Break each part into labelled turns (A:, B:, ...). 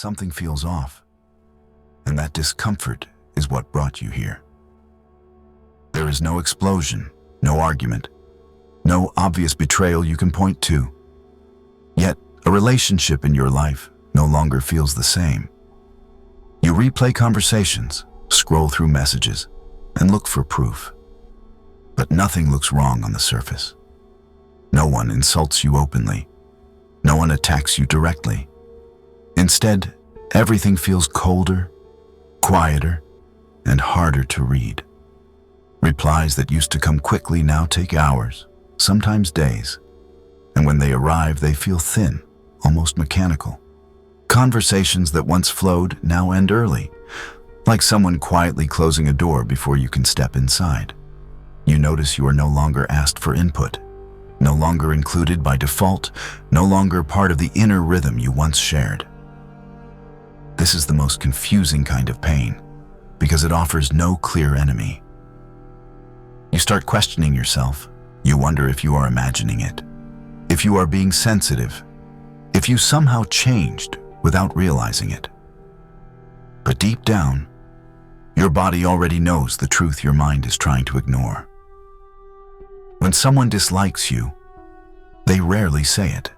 A: something feels off, and that discomfort is what brought you here. There is no explosion, no argument, no obvious betrayal you can point to. Yet, a relationship in your life no longer feels the same. You replay conversations, scroll through messages, and look for proof. But nothing looks wrong on the surface. No one insults you openly. No one attacks you directly. Instead, everything feels colder, quieter, and harder to read. Replies that used to come quickly now take hours, sometimes days. And when they arrive, they feel thin, almost mechanical. Conversations that once flowed now end early, like someone quietly closing a door before you can step inside. You notice you are no longer asked for input, no longer included by default, no longer part of the inner rhythm you once shared. This is the most confusing kind of pain, because it offers no clear enemy. You start questioning yourself. You wonder if you are imagining it, if you are being sensitive, if you somehow changed without realizing it. But deep down, your body already knows the truth your mind is trying to ignore. When someone dislikes you, they rarely say it.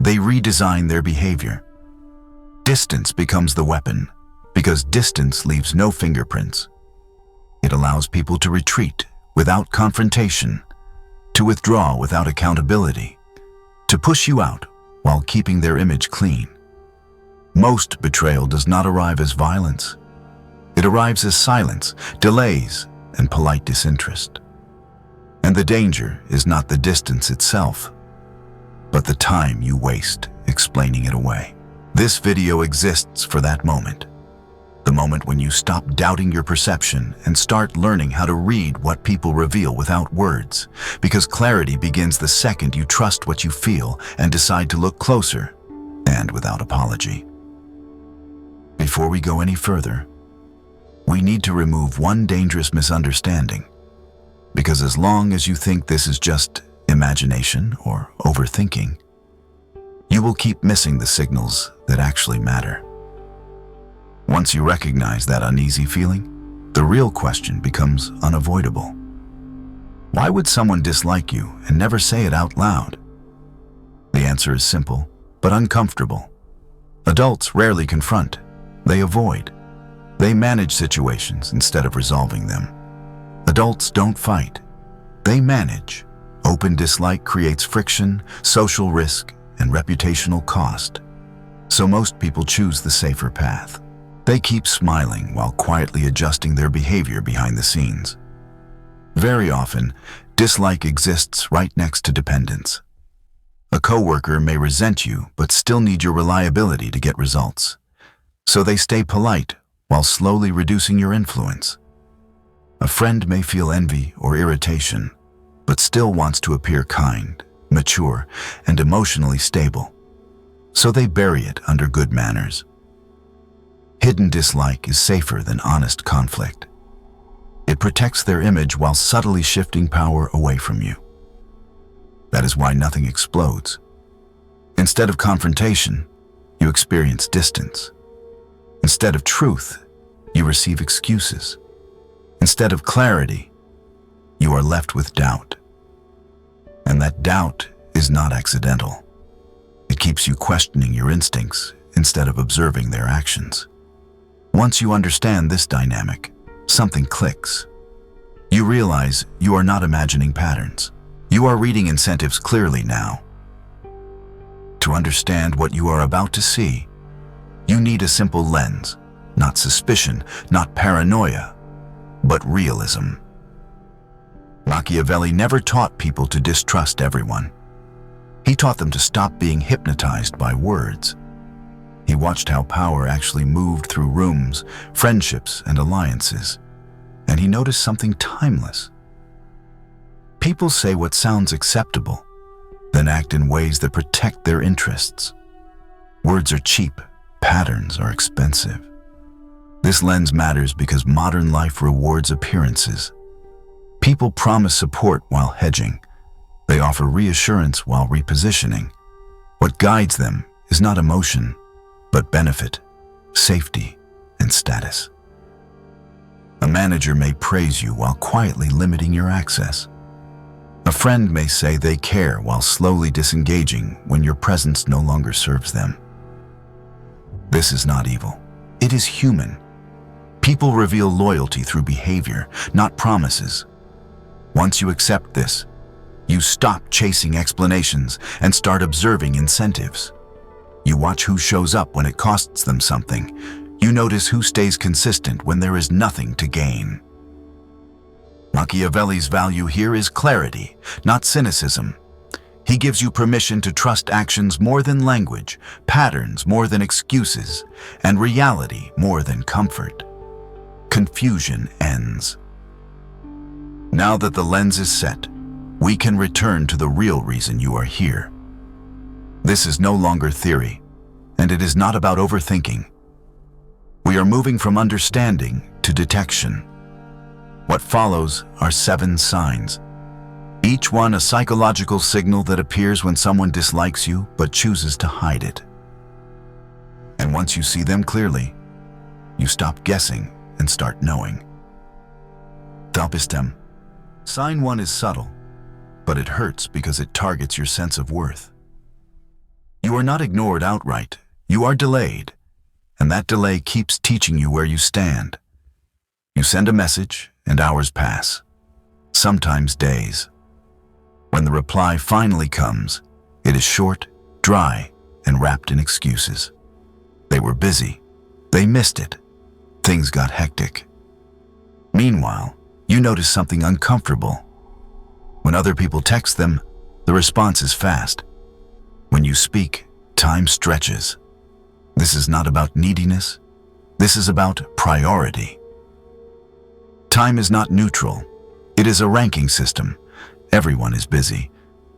A: They redesign their behavior. Distance becomes the weapon, because distance leaves no fingerprints. It allows people to retreat without confrontation, to withdraw without accountability, to push you out while keeping their image clean. Most betrayal does not arrive as violence. It arrives as silence, delays, and polite disinterest. And the danger is not the distance itself, but the time you waste explaining it away. This video exists for that moment. The moment when you stop doubting your perception and start learning how to read what people reveal without words, because clarity begins the second you trust what you feel and decide to look closer, and without apology. Before we go any further, we need to remove one dangerous misunderstanding, because as long as you think this is just imagination or overthinking, you will keep missing the signals that actually matter. Once you recognize that uneasy feeling, the real question becomes unavoidable. Why would someone dislike you and never say it out loud? The answer is simple, but uncomfortable. Adults rarely confront. They avoid. They manage situations instead of resolving them. Adults don't fight. They manage. Open dislike creates friction, social risk, and reputational cost. So most people choose the safer path. They keep smiling while quietly adjusting their behavior behind the scenes. Very often, dislike exists right next to dependence. A coworker may resent you but still need your reliability to get results. So they stay polite while slowly reducing your influence. A friend may feel envy or irritation, but still wants to appear kind, mature, and emotionally stable. So they bury it under good manners. Hidden dislike is safer than honest conflict. It protects their image while subtly shifting power away from you. That is why nothing explodes. Instead of confrontation, you experience distance. Instead of truth, you receive excuses. Instead of clarity, you are left with doubt. And that doubt is not accidental. It keeps you questioning your instincts instead of observing their actions. Once you understand this dynamic, something clicks. You realize you are not imagining patterns. You are reading incentives clearly now. To understand what you are about to see, you need a simple lens, not suspicion, not paranoia, but realism. Machiavelli never taught people to distrust everyone. He taught them to stop being hypnotized by words. He watched how power actually moved through rooms, friendships, and alliances, and he noticed something timeless. People say what sounds acceptable, then act in ways that protect their interests. Words are cheap, patterns are expensive. This lens matters because modern life rewards appearances. People promise support while hedging. They offer reassurance while repositioning. What guides them is not emotion, but benefit, safety, and status. A manager may praise you while quietly limiting your access. A friend may say they care while slowly disengaging when your presence no longer serves them. This is not evil. It is human. People reveal loyalty through behavior, not promises. Once you accept this, you stop chasing explanations and start observing incentives. You watch who shows up when it costs them something. You notice who stays consistent when there is nothing to gain. Machiavelli's value here is clarity, not cynicism. He gives you permission to trust actions more than language, patterns more than excuses, and reality more than comfort. Confusion ends. Now that the lens is set, we can return to the real reason you are here. This is no longer theory, and it is not about overthinking. We are moving from understanding to detection. What follows are 7 signs, each one a psychological signal that appears when someone dislikes you but chooses to hide it. And once you see them clearly, you stop guessing and start knowing. Dalpistem. Sign 1 is subtle, but it hurts because it targets your sense of worth. You are not ignored outright, you are delayed, and that delay keeps teaching you where you stand. You send a message, and hours pass, sometimes days. When the reply finally comes, it is short, dry, and wrapped in excuses. They were busy. They missed it. Things got hectic. Meanwhile, you notice something uncomfortable. When other people text them, the response is fast. When you speak, time stretches. This is not about neediness. This is about priority. Time is not neutral. It is a ranking system. Everyone is busy,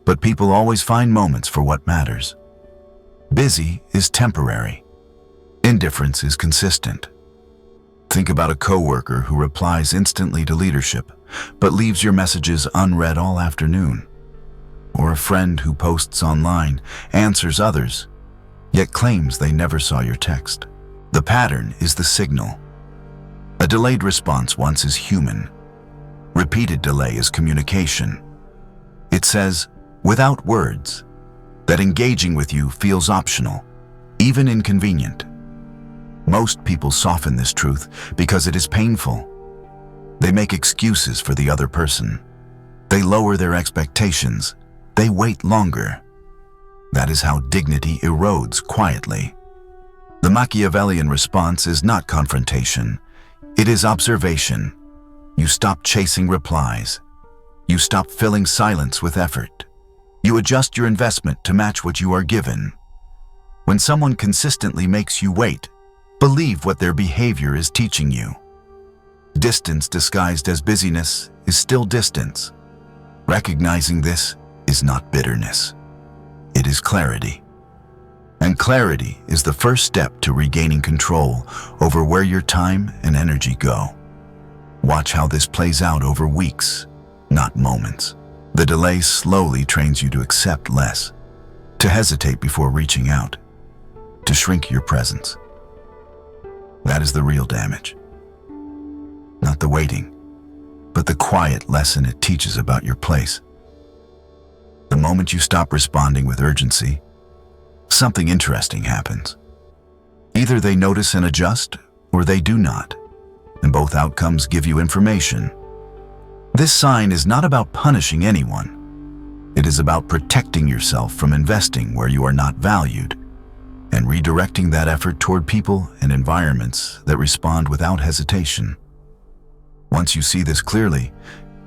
A: but people always find moments for what matters. Busy is temporary. Indifference is consistent. Think about a coworker who replies instantly to leadership, but leaves your messages unread all afternoon. Or a friend who posts online, answers others, yet claims they never saw your text. The pattern is the signal. A delayed response once is human. Repeated delay is communication. It says, without words, that engaging with you feels optional, even inconvenient. Most people soften this truth because it is painful. They make excuses for the other person. They lower their expectations. They wait longer. That is how dignity erodes quietly. The Machiavellian response is not confrontation. It is observation. You stop chasing replies. You stop filling silence with effort. You adjust your investment to match what you are given. When someone consistently makes you wait, believe what their behavior is teaching you. Distance disguised as busyness is still distance. Recognizing this is not bitterness. It is clarity. And clarity is the first step to regaining control over where your time and energy go. Watch how this plays out over weeks, not moments. The delay slowly trains you to accept less, to hesitate before reaching out, to shrink your presence. That is the real damage. Not the waiting, but the quiet lesson it teaches about your place. The moment you stop responding with urgency, something interesting happens. Either they notice and adjust, or they do not, and both outcomes give you information. This sign is not about punishing anyone. It is about protecting yourself from investing where you are not valued, and redirecting that effort toward people and environments that respond without hesitation. Once you see this clearly,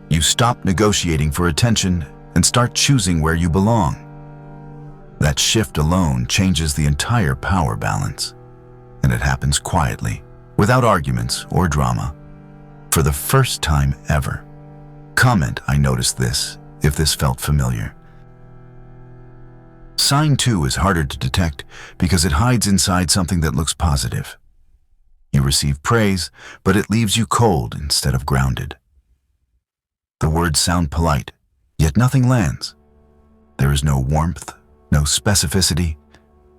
A: you stop negotiating for attention and start choosing where you belong. That shift alone changes the entire power balance, and it happens quietly, without arguments or drama, for the first time ever. Comment, I noticed this, if this felt familiar. Sign 2 is harder to detect because it hides inside something that looks positive. You receive praise, but it leaves you cold instead of grounded. The words sound polite, yet nothing lands. There is no warmth, no specificity,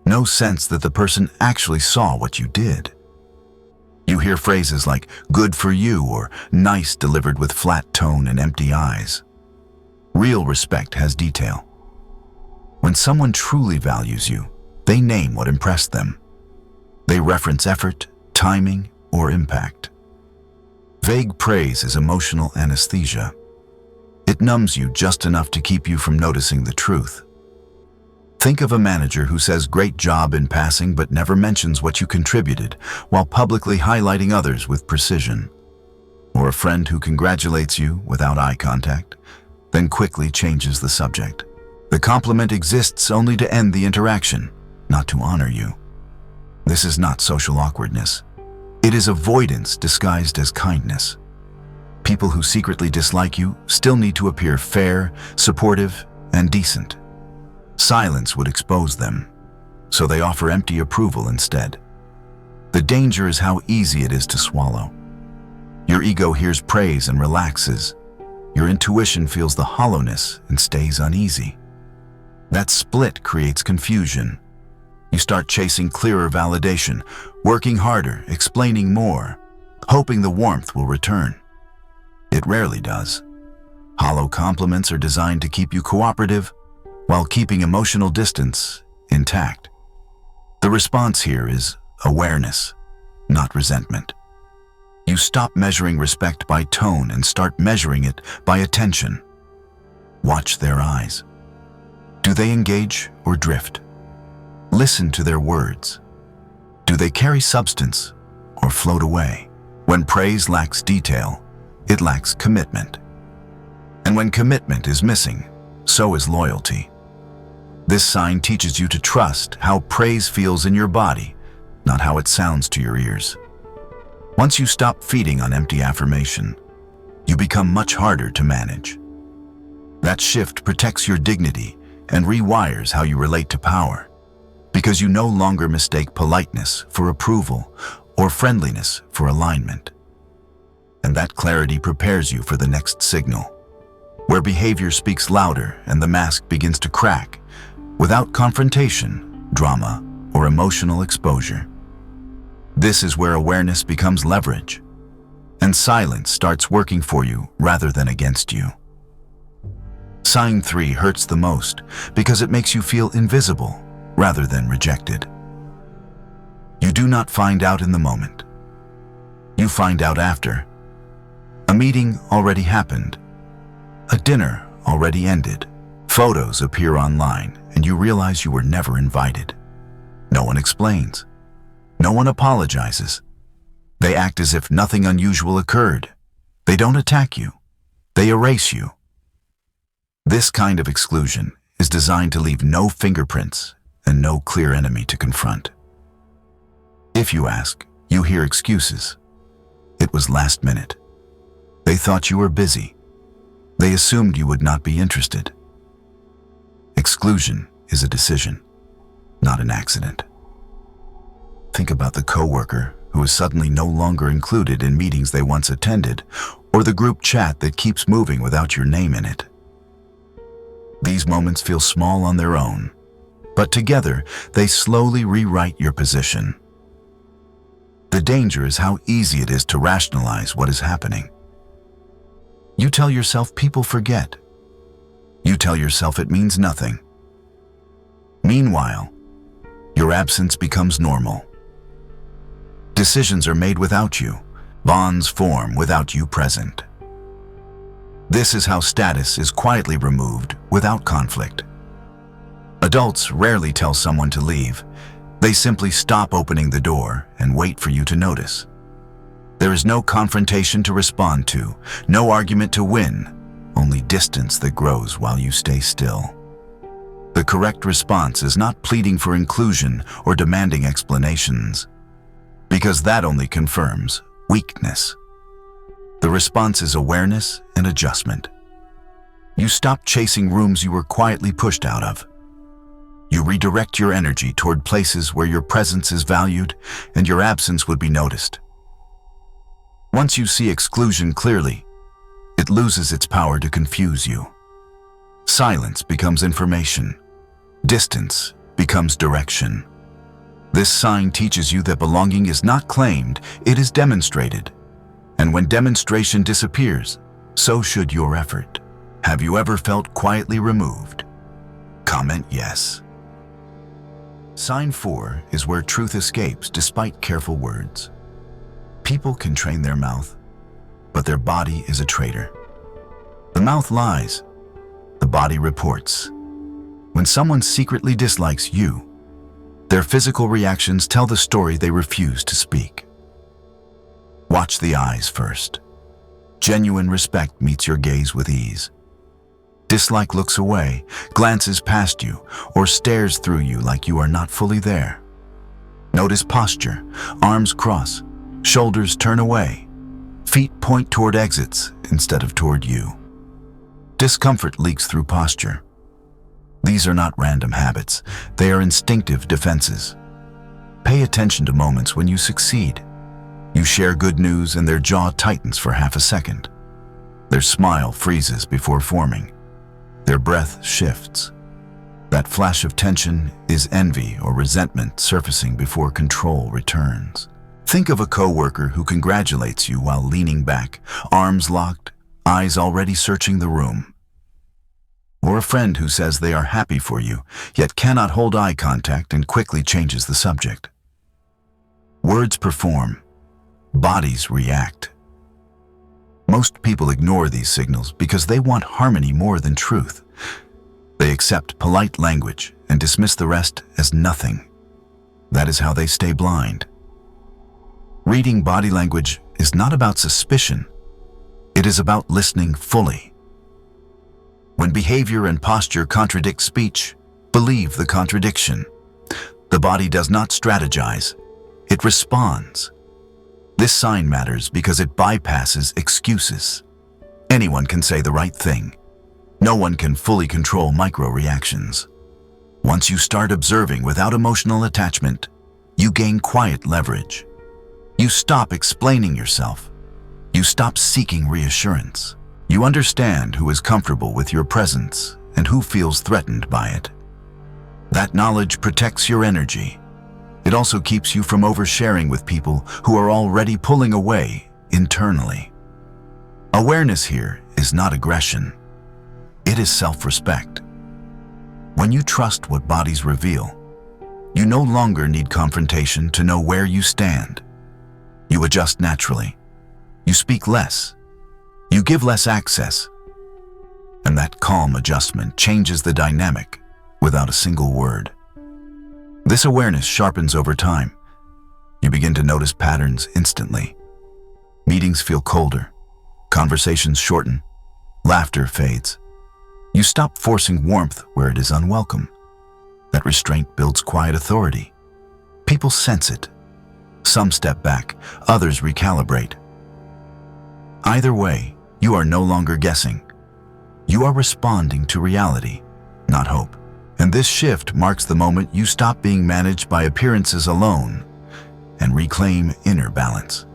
A: No sense that the person actually saw what you did. You hear phrases like "good for you" or "nice" delivered with flat tone and empty eyes. Real respect has detail. When someone truly values you, they name what impressed them. They reference effort, timing, or impact. Vague praise is emotional anesthesia. It numbs you just enough to keep you from noticing the truth. Think of a manager who says "great job" in passing but never mentions what you contributed, while publicly highlighting others with precision. Or a friend who congratulates you without eye contact, then quickly changes the subject. The compliment exists only to end the interaction, not to honor you. This is not social awkwardness. It is avoidance disguised as kindness. People who secretly dislike you still need to appear fair, supportive, and decent. Silence would expose them, so they offer empty approval instead. The danger is how easy it is to swallow. Your ego hears praise and relaxes. Your intuition feels the hollowness and stays uneasy. That split creates confusion. You start chasing clearer validation, working harder, explaining more, hoping the warmth will return. It rarely does. Hollow compliments are designed to keep you cooperative while keeping emotional distance intact. The response here is awareness, not resentment. You stop measuring respect by tone and start measuring it by attention. Watch their eyes. Do they engage or drift? Listen to their words. Do they carry substance or float away? When praise lacks detail, it lacks commitment. And when commitment is missing, so is loyalty. This sign teaches you to trust how praise feels in your body, not how it sounds to your ears. Once you stop feeding on empty affirmation, you become much harder to manage. That shift protects your dignity and rewires how you relate to power, because you no longer mistake politeness for approval or friendliness for alignment. And that clarity prepares you for the next signal, where behavior speaks louder and the mask begins to crack, without confrontation, drama, or emotional exposure. This is where awareness becomes leverage, and silence starts working for you rather than against you. Sign 3 hurts the most because it makes you feel invisible rather than rejected. You do not find out in the moment. You find out after. A meeting already happened. A dinner already ended. Photos appear online and you realize you were never invited. No one explains. No one apologizes. They act as if nothing unusual occurred. They don't attack you. They erase you. This kind of exclusion is designed to leave no fingerprints and no clear enemy to confront. If you ask, you hear excuses. It was last minute. They thought you were busy. They assumed you would not be interested. Exclusion is a decision, not an accident. Think about the coworker who is suddenly no longer included in meetings they once attended, or the group chat that keeps moving without your name in it. These moments feel small on their own, but together they slowly rewrite your position. The danger is how easy it is to rationalize what is happening. You tell yourself people forget. You tell yourself it means nothing. Meanwhile, your absence becomes normal. Decisions are made without you. Bonds form without you present. This is how status is quietly removed without conflict. Adults rarely tell someone to leave. They simply stop opening the door and wait for you to notice. There is no confrontation to respond to, no argument to win, only distance that grows while you stay still. The correct response is not pleading for inclusion or demanding explanations, because that only confirms weakness. The response is awareness and adjustment. You stop chasing rooms you were quietly pushed out of. You redirect your energy toward places where your presence is valued and your absence would be noticed. Once you see exclusion clearly, it loses its power to confuse you. Silence becomes information. Distance becomes direction. This sign teaches you that belonging is not claimed, it is demonstrated. And when demonstration disappears, so should your effort. Have you ever felt quietly removed? Comment yes. Sign 4 is where truth escapes despite careful words. People can train their mouth, but their body is a traitor. The mouth lies, the body reports. When someone secretly dislikes you, their physical reactions tell the story they refuse to speak. Watch the eyes first. Genuine respect meets your gaze with ease. Dislike looks away, glances past you, or stares through you like you are not fully there. Notice posture, arms cross, shoulders turn away, feet point toward exits instead of toward you. Discomfort leaks through posture. These are not random habits, they are instinctive defenses. Pay attention to moments when you succeed. You share good news and their jaw tightens for half a second. Their smile freezes before forming. Their breath shifts. That flash of tension is envy or resentment surfacing before control returns. Think of a coworker who congratulates you while leaning back, arms locked, eyes already searching the room. Or a friend who says they are happy for you, yet cannot hold eye contact and quickly changes the subject. Words perform, bodies react. Most people ignore these signals because they want harmony more than truth. They accept polite language and dismiss the rest as nothing. That is how they stay blind. Reading body language is not about suspicion. It is about listening fully. When behavior and posture contradict speech, believe the contradiction. The body does not strategize. It responds. This sign matters because it bypasses excuses. Anyone can say the right thing. No one can fully control micro-reactions. Once you start observing without emotional attachment, you gain quiet leverage. You stop explaining yourself. You stop seeking reassurance. You understand who is comfortable with your presence and who feels threatened by it. That knowledge protects your energy. It also keeps you from oversharing with people who are already pulling away internally. Awareness here is not aggression. It is self-respect. When you trust what bodies reveal, you no longer need confrontation to know where you stand. You adjust naturally. You speak less. You give less access. And that calm adjustment changes the dynamic without a single word. This awareness sharpens over time. You begin to notice patterns instantly. Meetings feel colder. Conversations shorten. Laughter fades. You stop forcing warmth where it is unwelcome. That restraint builds quiet authority. People sense it. Some step back, others recalibrate. Either way, you are no longer guessing. You are responding to reality, not hope. And this shift marks the moment you stop being managed by appearances alone and reclaim inner balance.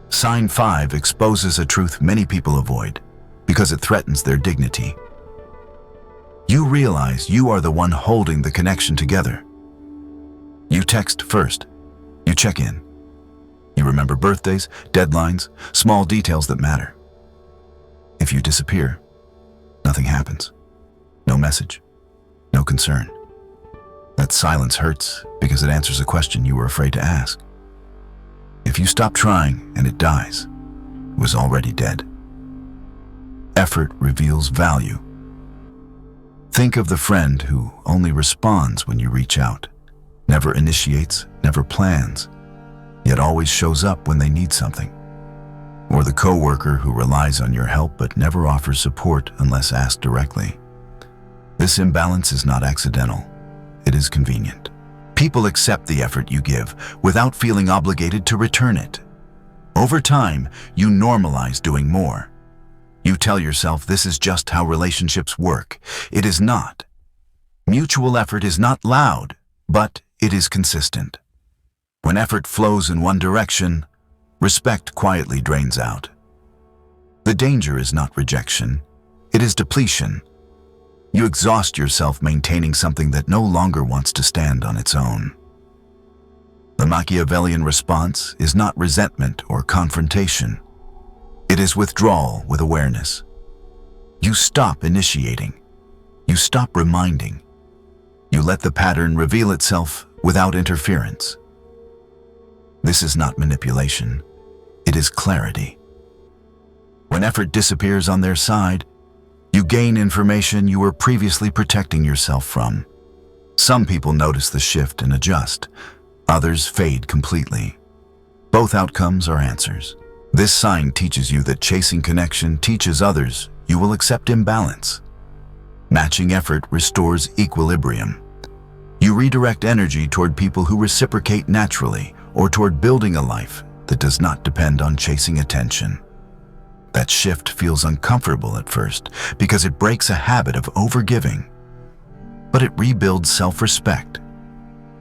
A: Sign 5 exposes a truth many people avoid because it threatens their dignity. You realize you are the one holding the connection together. You text first. You check in. You remember birthdays, deadlines, small details that matter. If you disappear, nothing happens. No message. No concern. That silence hurts because it answers a question you were afraid to ask. If you stop trying and it dies, it was already dead. Effort reveals value. Think of the friend who only responds when you reach out, never initiates, never plans, yet always shows up when they need something. Or the coworker who relies on your help but never offers support unless asked directly. This imbalance is not accidental. It is convenient. People accept the effort you give without feeling obligated to return it. Over time, you normalize doing more. You tell yourself this is just how relationships work. It is not. Mutual effort is not loud, but it is consistent. When effort flows in one direction, respect quietly drains out. The danger is not rejection. It is depletion. You exhaust yourself maintaining something that no longer wants to stand on its own. The Machiavellian response is not resentment or confrontation. It is withdrawal with awareness. You stop initiating. You stop reminding. You let the pattern reveal itself without interference. This is not manipulation. It is clarity. When effort disappears on their side, you gain information you were previously protecting yourself from. Some people notice the shift and adjust. Others fade completely. Both outcomes are answers. This sign teaches you that chasing connection teaches others you will accept imbalance. Matching effort restores equilibrium. You redirect energy toward people who reciprocate naturally, or toward building a life that does not depend on chasing attention. That shift feels uncomfortable at first because it breaks a habit of overgiving. But it rebuilds self-respect.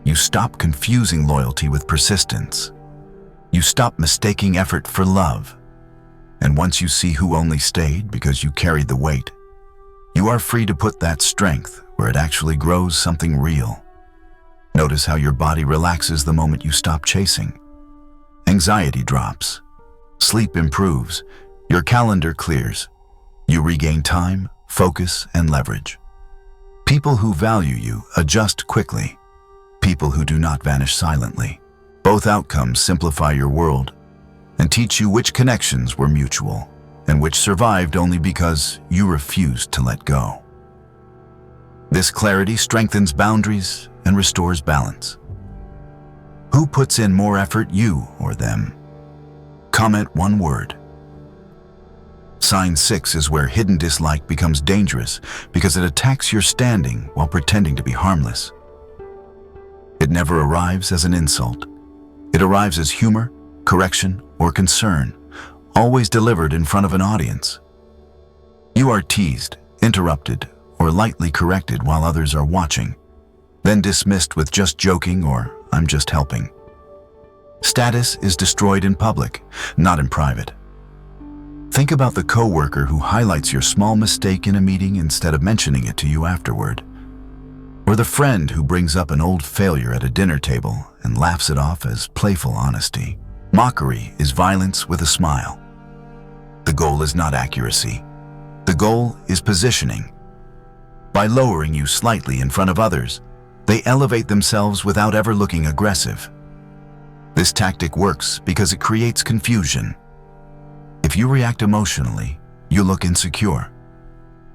A: You stop confusing loyalty with persistence. You stop mistaking effort for love. And once you see who only stayed because you carried the weight, you are free to put that strength where it actually grows something real. Notice how your body relaxes the moment you stop chasing. Anxiety drops. Sleep improves. Your calendar clears. You regain time, focus, and leverage. People who value you adjust quickly. People who do not vanish silently. Both outcomes simplify your world and teach you which connections were mutual and which survived only because you refused to let go. This clarity strengthens boundaries and restores balance. Who puts in more effort, you or them? Comment one word. Sign 6 is where hidden dislike becomes dangerous because it attacks your standing while pretending to be harmless. It never arrives as an insult. It arrives as humor, correction, or concern, always delivered in front of an audience. You are teased, interrupted, or lightly corrected while others are watching, then dismissed with just joking or I'm just helping. Status is destroyed in public, not in private. Think about the coworker who highlights your small mistake in a meeting instead of mentioning it to you afterward. Or the friend who brings up an old failure at a dinner table and laughs it off as playful honesty. Mockery is violence with a smile. The goal is not accuracy. The goal is positioning. By lowering you slightly in front of others, they elevate themselves without ever looking aggressive. This tactic works because it creates confusion. If you react emotionally, you look insecure.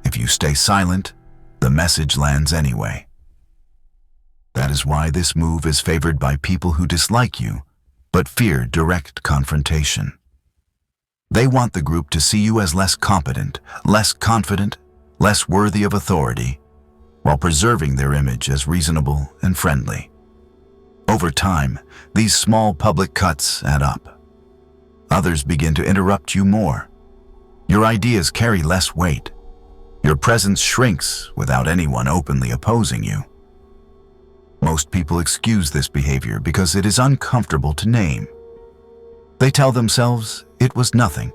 A: If you stay silent, the message lands anyway. That is why this move is favored by people who dislike you, but fear direct confrontation. They want the group to see you as less competent, less confident, less worthy of authority, while preserving their image as reasonable and friendly. Over time, these small public cuts add up. Others begin to interrupt you more. Your ideas carry less weight. Your presence shrinks without anyone openly opposing you. Most people excuse this behavior because it is uncomfortable to name. They tell themselves it was nothing.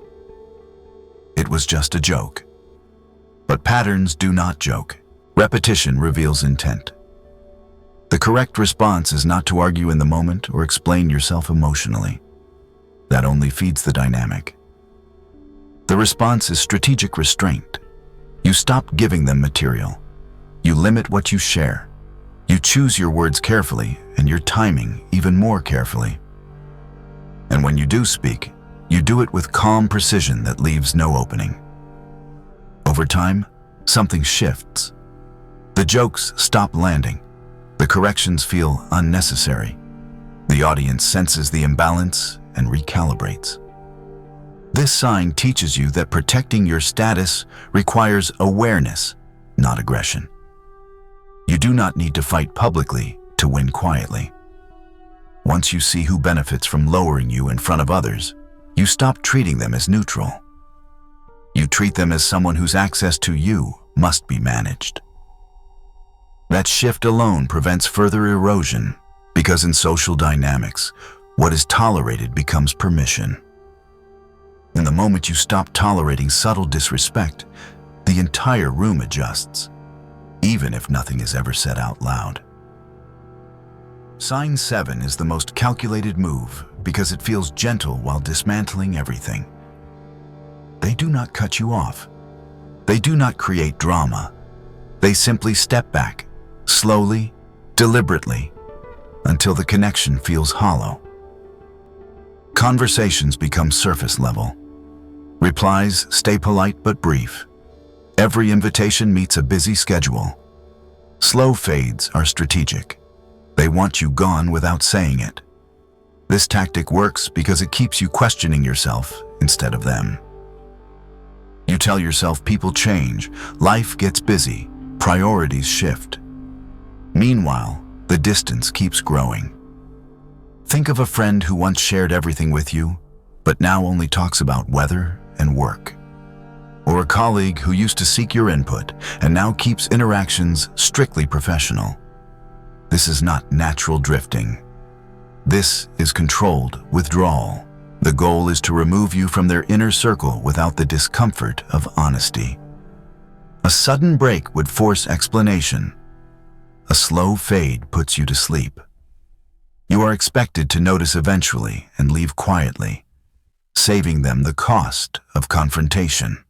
A: It was just a joke. But patterns do not joke. Repetition reveals intent. The correct response is not to argue in the moment or explain yourself emotionally. That only feeds the dynamic. The response is strategic restraint. You stop giving them material. You limit what you share. You choose your words carefully and your timing even more carefully. And when you do speak, you do it with calm precision that leaves no opening. Over time, something shifts. The jokes stop landing. The corrections feel unnecessary. The audience senses the imbalance and recalibrates. This sign teaches you that protecting your status requires awareness, not aggression. You do not need to fight publicly to win quietly. Once you see who benefits from lowering you in front of others, you stop treating them as neutral. You treat them as someone whose access to you must be managed. That shift alone prevents further erosion, because in social dynamics, what is tolerated becomes permission. In the moment you stop tolerating subtle disrespect, the entire room adjusts, even if nothing is ever said out loud. Sign 7 is the most calculated move because it feels gentle while dismantling everything. They do not cut you off. They do not create drama. They simply step back, slowly, deliberately, until the connection feels hollow. Conversations become surface level. Replies stay polite but brief. Every invitation meets a busy schedule. Slow fades are strategic. They want you gone without saying it. This tactic works because it keeps you questioning yourself instead of them. You tell yourself people change, life gets busy, priorities shift. Meanwhile, the distance keeps growing. Think of a friend who once shared everything with you, but now only talks about weather and work. Or a colleague who used to seek your input and now keeps interactions strictly professional. This is not natural drifting. This is controlled withdrawal. The goal is to remove you from their inner circle without the discomfort of honesty. A sudden break would force explanation. A slow fade puts you to sleep. You are expected to notice eventually and leave quietly, saving them the cost of confrontation.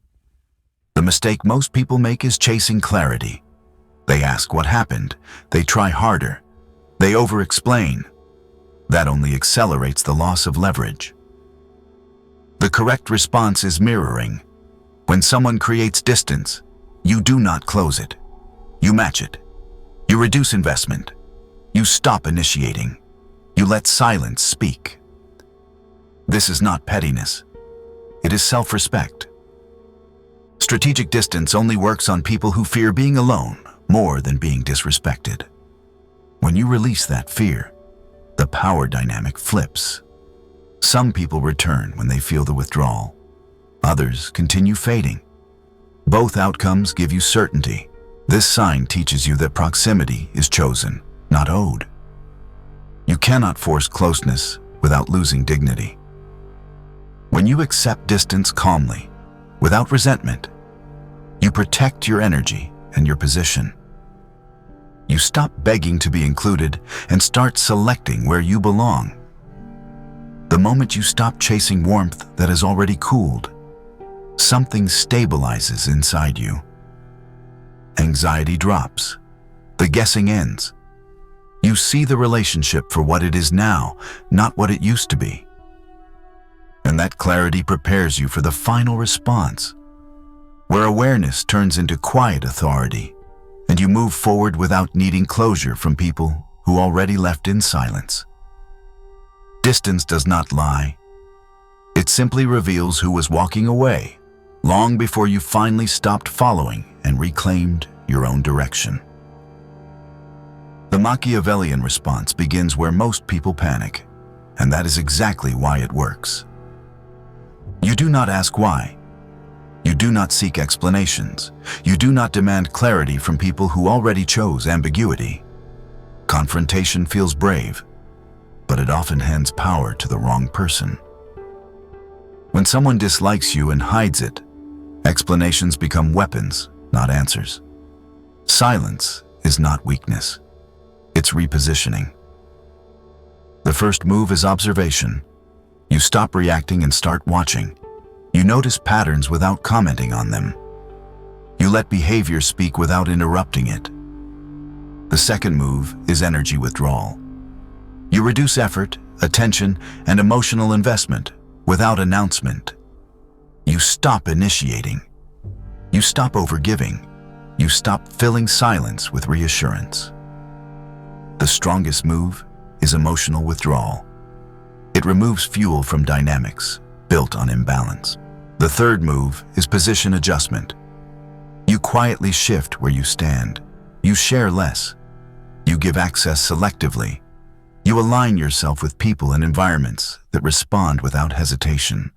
A: The mistake most people make is chasing clarity. They ask what happened, they try harder, they over-explain. That only accelerates the loss of leverage. The correct response is mirroring. When someone creates distance, you do not close it. You match it. You reduce investment. You stop initiating. You let silence speak. This is not pettiness. It is self-respect. Strategic distance only works on people who fear being alone more than being disrespected. When you release that fear, the power dynamic flips. Some people return when they feel the withdrawal. Others continue fading. Both outcomes give you certainty. This sign teaches you that proximity is chosen, not owed. You cannot force closeness without losing dignity. When you accept distance calmly, without resentment, you protect your energy and your position. You stop begging to be included and start selecting where you belong. The moment you stop chasing warmth that has already cooled, something stabilizes inside you. Anxiety drops. The guessing ends. You see the relationship for what it is now, not what it used to be. And that clarity prepares you for the final response, where awareness turns into quiet authority, and you move forward without needing closure from people who already left in silence. Distance does not lie. It simply reveals who was walking away, long before you finally stopped following and reclaimed your own direction. The Machiavellian response begins where most people panic, and that is exactly why it works. You do not ask why. You do not seek explanations. You do not demand clarity from people who already chose ambiguity. Confrontation feels brave, but it often hands power to the wrong person. When someone dislikes you and hides it, explanations become weapons, not answers. Silence is not weakness. It's repositioning. The first move is observation. You stop reacting and start watching. You notice patterns without commenting on them. You let behavior speak without interrupting it. The second move is energy withdrawal. You reduce effort, attention, and emotional investment without announcement. You stop initiating. You stop overgiving. You stop filling silence with reassurance. The strongest move is emotional withdrawal. It removes fuel from dynamics built on imbalance. The third move is position adjustment. You quietly shift where you stand. You share less. You give access selectively. You align yourself with people and environments that respond without hesitation.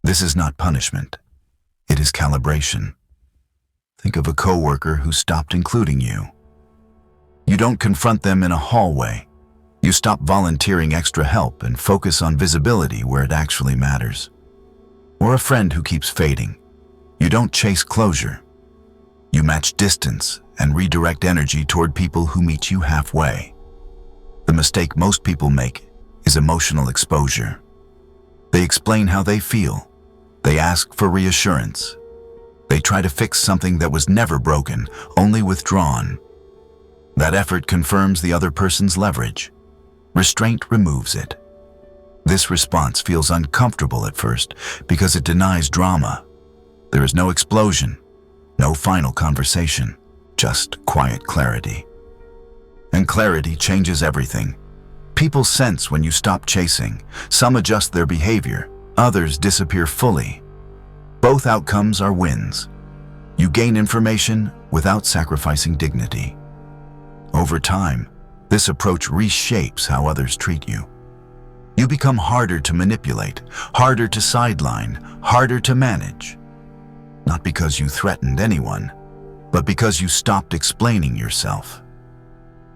A: This is not punishment. It is calibration. Think of a coworker who stopped including you. You don't confront them in a hallway. You stop volunteering extra help and focus on visibility where it actually matters. Or a friend who keeps fading. You don't chase closure. You match distance and redirect energy toward people who meet you halfway. The mistake most people make is emotional exposure. They explain how they feel. They ask for reassurance. They try to fix something that was never broken, only withdrawn. That effort confirms the other person's leverage. Restraint removes it. This response feels uncomfortable at first because it denies drama. There is no explosion, no final conversation, just quiet clarity. And clarity changes everything. People sense when you stop chasing. Some adjust their behavior, others disappear fully. Both outcomes are wins. You gain information without sacrificing dignity. Over time, this approach reshapes how others treat you. You become harder to manipulate, harder to sideline, harder to manage. Not because you threatened anyone, but because you stopped explaining yourself.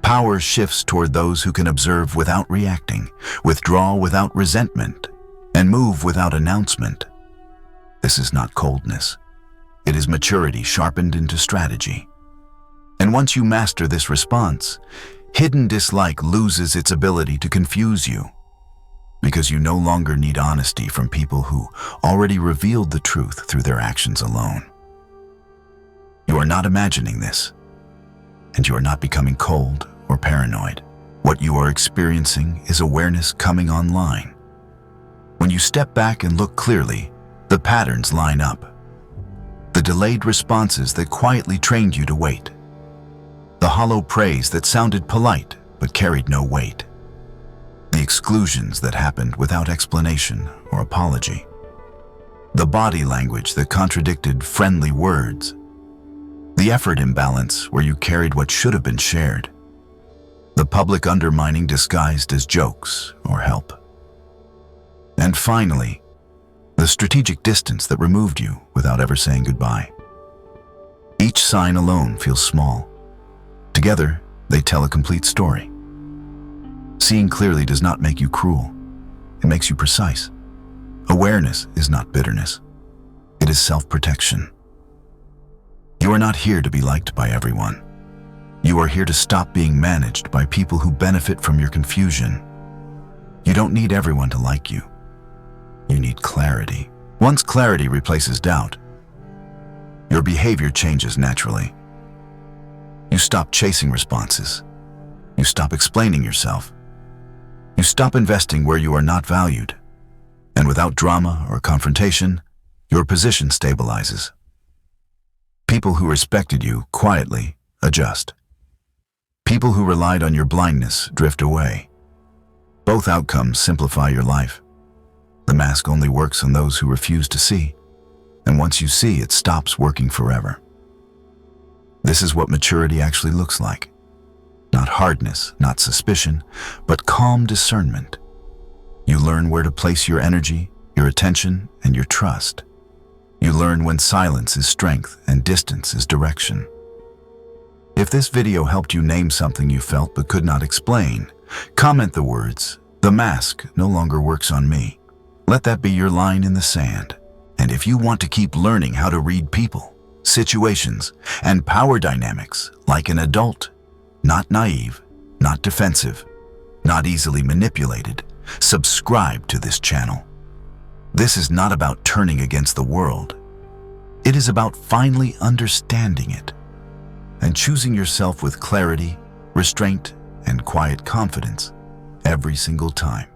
A: Power shifts toward those who can observe without reacting, withdraw without resentment, and move without announcement. This is not coldness. It is maturity sharpened into strategy. And once you master this response, hidden dislike loses its ability to confuse you, because you no longer need honesty from people who already revealed the truth through their actions alone. You are not imagining this, and you are not becoming cold or paranoid. What you are experiencing is awareness coming online. When you step back and look clearly, the patterns line up. The delayed responses that quietly trained you to wait. The hollow praise that sounded polite but carried no weight. The exclusions that happened without explanation or apology. The body language that contradicted friendly words. The effort imbalance where you carried what should have been shared. The public undermining disguised as jokes or help. And finally, the strategic distance that removed you without ever saying goodbye. Each sign alone feels small. Together, they tell a complete story. Seeing clearly does not make you cruel. It makes you precise. Awareness is not bitterness. It is self-protection. You are not here to be liked by everyone. You are here to stop being managed by people who benefit from your confusion. You don't need everyone to like you. You need clarity. Once clarity replaces doubt, your behavior changes naturally. You stop chasing responses. You stop explaining yourself. You stop investing where you are not valued. And without drama or confrontation, your position stabilizes. People who respected you quietly adjust. People who relied on your blindness drift away. Both outcomes simplify your life. The mask only works on those who refuse to see, and once you see, it stops working forever. This is what maturity actually looks like. Not hardness, not suspicion, but calm discernment. You learn where to place your energy, your attention, and your trust. You learn when silence is strength and distance is direction. If this video helped you name something you felt but could not explain, comment the words, "The mask no longer works on me." Let that be your line in the sand. And if you want to keep learning how to read people, situations, and power dynamics like an adult, not naive, not defensive, not easily manipulated, subscribe to this channel. This is not about turning against the world. It is about finally understanding it and choosing yourself with clarity, restraint, and quiet confidence every single time.